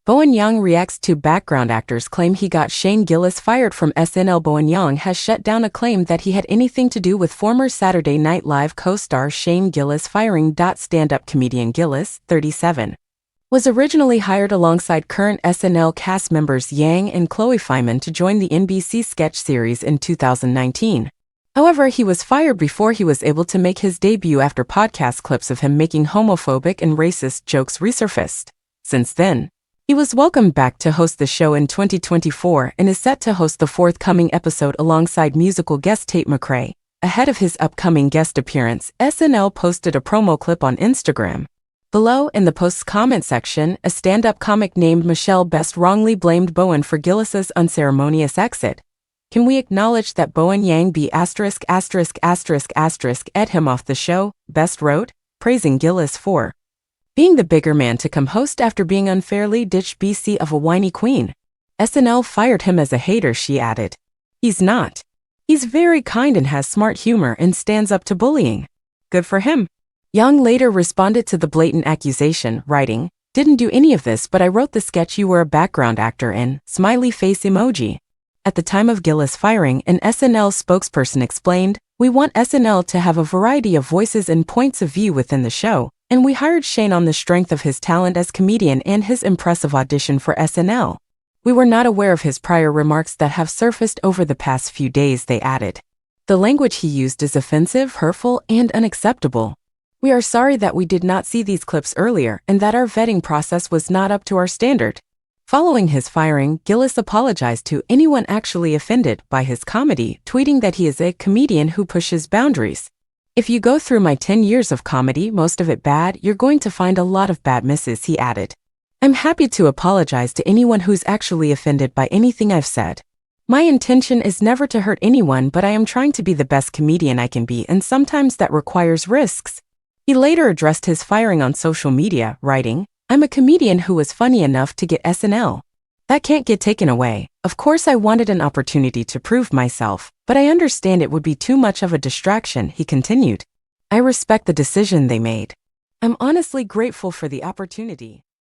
Bowen reacts to background actors claim he got Shane Gillis fired from SNL. Bowen has shut down a claim that he had anything to do with former Saturday Night Live co-star Shane Gillis firing. Stand-up comedian Gillis, 37, was originally hired alongside current SNL cast members Yang and Chloe Fineman to join the NBC sketch series in 2019. However, he was fired before he was able to make his debut after podcast clips of him making homophobic and racist jokes resurfaced. Since then, he was welcomed back to host the show in 2024 and is set to host the forthcoming episode alongside musical guest Tate McRae. Ahead of his upcoming guest appearance, SNL posted a promo clip on Instagram. Below, in the post's comment section, a stand-up comic named Michelle Best wrongly blamed Bowen for Gillis's unceremonious exit. Can we acknowledge that Bowen be ******** ed him off the show, Best wrote, praising Gillis for being the bigger man to come host after being unfairly ditched BC of a whiny queen. SNL fired him as a hater, she added. He's not. He's very kind and has smart humor and stands up to bullying. Good for him. Yang later responded to the blatant accusation, writing, "Didn't do any of this, but I wrote the sketch you were a background actor in, smiley face emoji." At the time of Gillis' firing, an SNL spokesperson explained, "We want SNL to have a variety of voices and points of view within the show, and we hired Shane on the strength of his talent as comedian and his impressive audition for SNL. We were not aware of his prior remarks that have surfaced over the past few days," they added. "The language he used is offensive, hurtful, and unacceptable. We are sorry that we did not see these clips earlier and that our vetting process was not up to our standard." Following his firing, Gillis apologized to anyone actually offended by his comedy, tweeting that he is a comedian who pushes boundaries. "If you go through my 10 years of comedy, most of it bad, you're going to find a lot of bad misses," he added. "I'm happy to apologize to anyone who's actually offended by anything I've said. My intention is never to hurt anyone, but I am trying to be the best comedian I can be, and sometimes that requires risks." He later addressed his firing on social media, writing, "I'm a comedian who was funny enough to get SNL. That can't get taken away. Of course I wanted an opportunity to prove myself, but I understand it would be too much of a distraction," he continued. "I respect the decision they made. I'm honestly grateful for the opportunity."